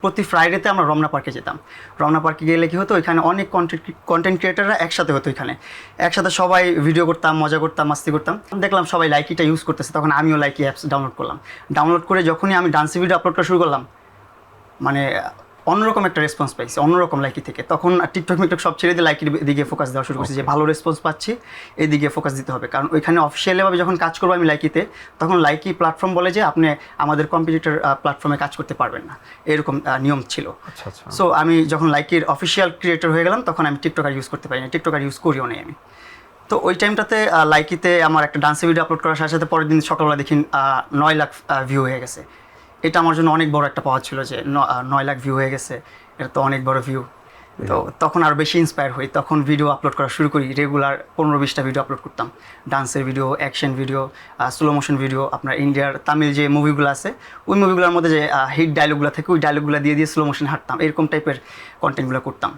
প্রতি ফ্রাইডেতে আমরা রমনা পার্কে যেতাম। রমনা পার্কে গেলে কি হতো, ওইখানে অনেক কন্টেন্ট ক্রিয়েটাররা একসাথে হতো। এখানে একসাথে সবাই ভিডিও করতাম, মজা করতাম, মাস্তি করতাম। দেখলাম সবাই লাইকিটা ইউজ করতেছে, তখন আমিও লাইকি অ্যাপস ডাউনলোড করলাম। ডাউনলোড করে যখনই আমি ডান্সি ভিডিও আপলোড করা শুরু করলাম, মানে অন্যরকম একটা রেসপন্স পাইছি, অন্যরকম লাইকি থেকে। তখন টিকটক মিকটক সব ছেড়ে দিয়ে লাইকির দিকে ফোকাস দেওয়া শুরু করছি, যে ভালো রেসপন্স পাচ্ছি, এই দিকে ফোকাস দিতে হবে। কারণ ওইখানে অফিসিয়ালিভাবে যখন কাজ করবো আমি লাইকিতে, তখন লাইকি প্ল্যাটফর্ম বলে যে আপনি আমাদের কম্পিটিটর প্ল্যাটফর্মে কাজ করতে পারবেন না, এরকম নিয়ম ছিল। সো আমি যখন লাইকির অফিসিয়াল ক্রিয়েটর হয়ে গেলাম, তখন আমি টিকটক আর ইউজ করতে পারি না, টিকটক আর ইউজ করিও নেই আমি। তো ওই টাইমটাতে লাইকিতে আমার একটা ডান্সের ভিডিও আপলোড করার সাথে সাথে পরের দিন সকালবেলা দেখি 9 লাখ ভিউ হয়ে গেছে। এটা আমার জন্য অনেক বড় একটা পাওয়া ছিল, যে 9 লাখ ভিউ হয়ে গেছে, এটা তো অনেক বড় ভিউ। তো তখন আরও বেশি ইন্সপায়ার হই, তখন ভিডিও আপলোড করা শুরু করি। রেগুলার 15-20টা ভিডিও আপলোড করতাম, ডান্সের video, action video, slow motion video. আপনার ইন্ডিয়ার তামিল যে মুভিগুলো আছে, ওই মুভিগুলোর মধ্যে যে হিট ডায়লগুলো থাকে, ওই ডায়লগুলো দিয়ে স্লো মোশন হাঁটতাম, এরকম টাইপের কন্টেন্টগুলো করতাম।